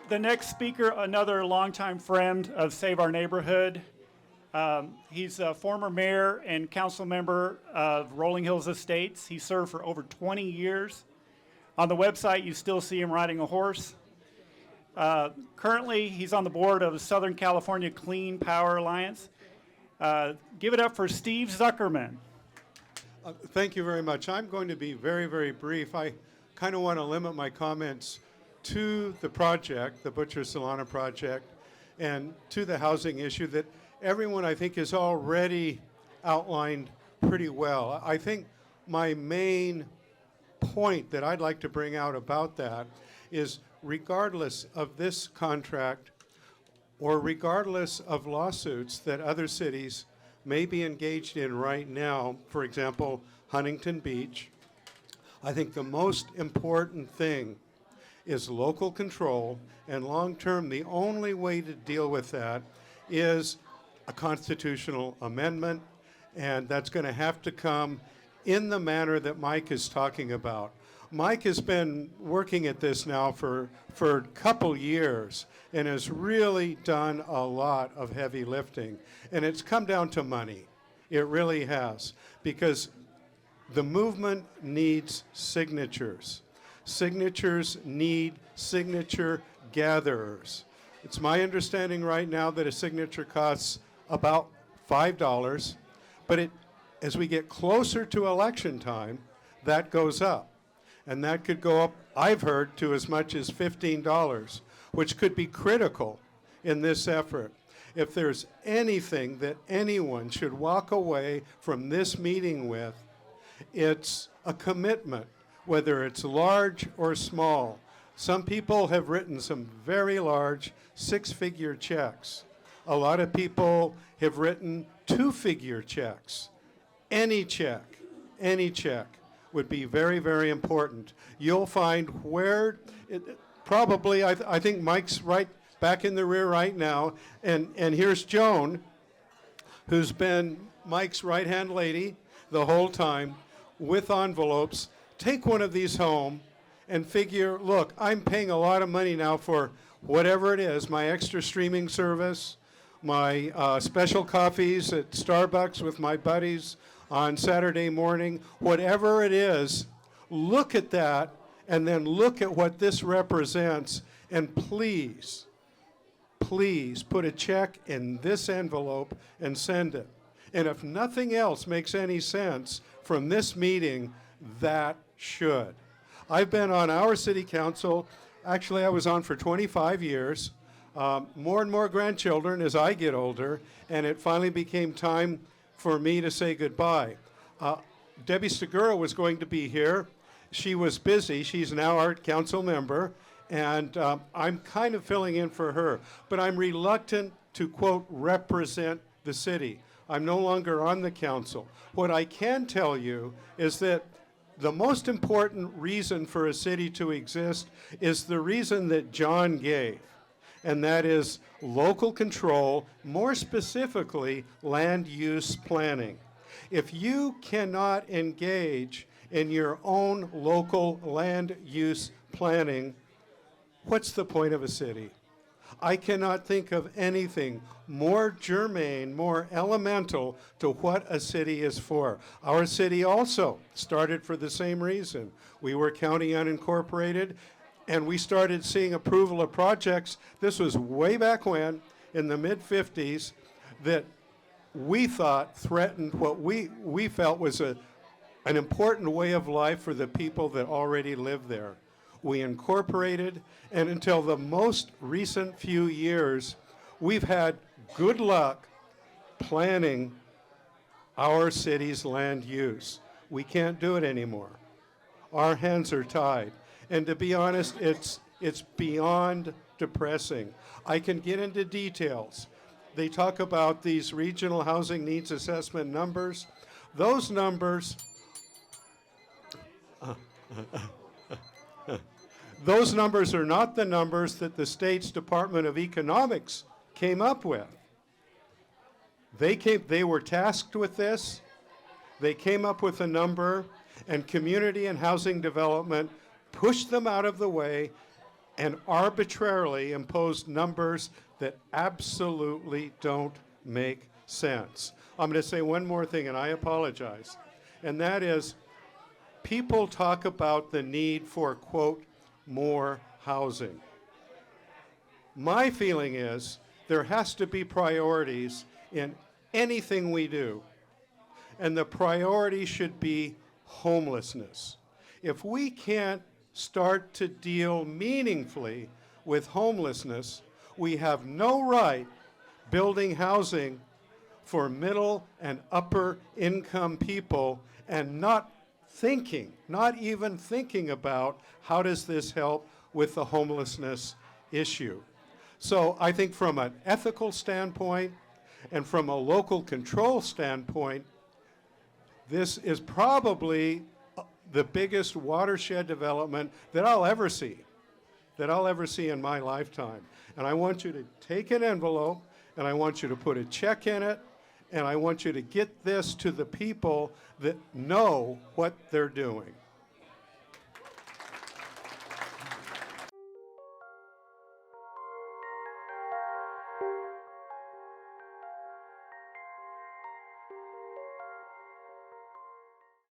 The next speaker, another longtime friend of Save Our Neighborhood. He's a former mayor and council member of Rolling Hills Estates. He served for over 20 years. On the website, you still see him riding a horse. Currently, he's on the board of the Southern California Clean Power Alliance. Give it up for Steve Zuckerman. Thank you very much. I'm going to be very, very brief. I kind of want to limit my comments to the project, the Butcher Solana project, and to the housing issue that everyone, I think, has already outlined pretty well. I think my main point that I'd like to bring out about that is regardless of this contract or regardless of lawsuits that other cities may be engaged in right now, for example, Huntington Beach, I think the most important thing is local control, and long-term, the only way to deal with that is a constitutional amendment, and that's going to have to come in the manner that Mike is talking about. Mike has been working at this now for a couple years and has really done a lot of heavy lifting, and it's come down to money. It really has, because the movement needs signatures. Signatures need signature gatherers. It's my understanding right now that a signature costs about $5, but as we get closer to election time, that goes up. And that could go up, I've heard, to as much as $15, which could be critical in this effort. If there's anything that anyone should walk away from this meeting with, it's a commitment, whether it's large or small. Some people have written some very large six-figure checks. A lot of people have written two-figure checks. Any check would be very, very important. You'll find where, I think Mike's right back in the rear right now, and here's Joan, who's been Mike's right-hand lady the whole time with envelopes. Take one of these home and figure, look, I'm paying a lot of money now for whatever it is, my extra streaming service, my special coffees at Starbucks with my buddies on Saturday morning, whatever it is, look at that and then look at what this represents, and please put a check in this envelope and send it. And if nothing else makes any sense from this meeting, that should. I've been on our city council. Actually, I was on for 25 years. More and more grandchildren as I get older, and it finally became time for me to say goodbye. Debbie Segura was going to be here. She was busy. She's now our council member, and I'm kind of filling in for her. But I'm reluctant to, quote, represent the city. I'm no longer on the council. What I can tell you is that the most important reason for a city to exist is the reason that John gave, and that is local control, more specifically, land use planning. If you cannot engage in your own local land use planning, what's the point of a city? I cannot think of anything more germane, more elemental to what a city is for. Our city also started for the same reason. We were county unincorporated, and we started seeing approval of projects. This was way back when, in the mid-50s, that we thought threatened what we felt was an important way of life for the people that already lived there. We incorporated, and until the most recent few years, we've had good luck planning our city's land use. We can't do it anymore. Our hands are tied. And to be honest, it's beyond depressing. I can get into details. They talk about these regional housing needs assessment numbers. Those numbers, those numbers are not the numbers that the state's Department of Economics came up with. They were tasked with this. They came up with a number, and community and housing development pushed them out of the way and arbitrarily impose numbers that absolutely don't make sense. I'm going to say one more thing, and I apologize, and that is people talk about the need for, quote, more housing. My feeling is there has to be priorities in anything we do, and the priority should be homelessness. If we can't start to deal meaningfully with homelessness, we have no right building housing for middle and upper income people and not even thinking about how does this help with the homelessness issue. So I think from an ethical standpoint and from a local control standpoint, this is probably the biggest watershed development that I'll ever see in my lifetime. And I want you to take an envelope, and I want you to put a check in it, and I want you to get this to the people that know what they're doing.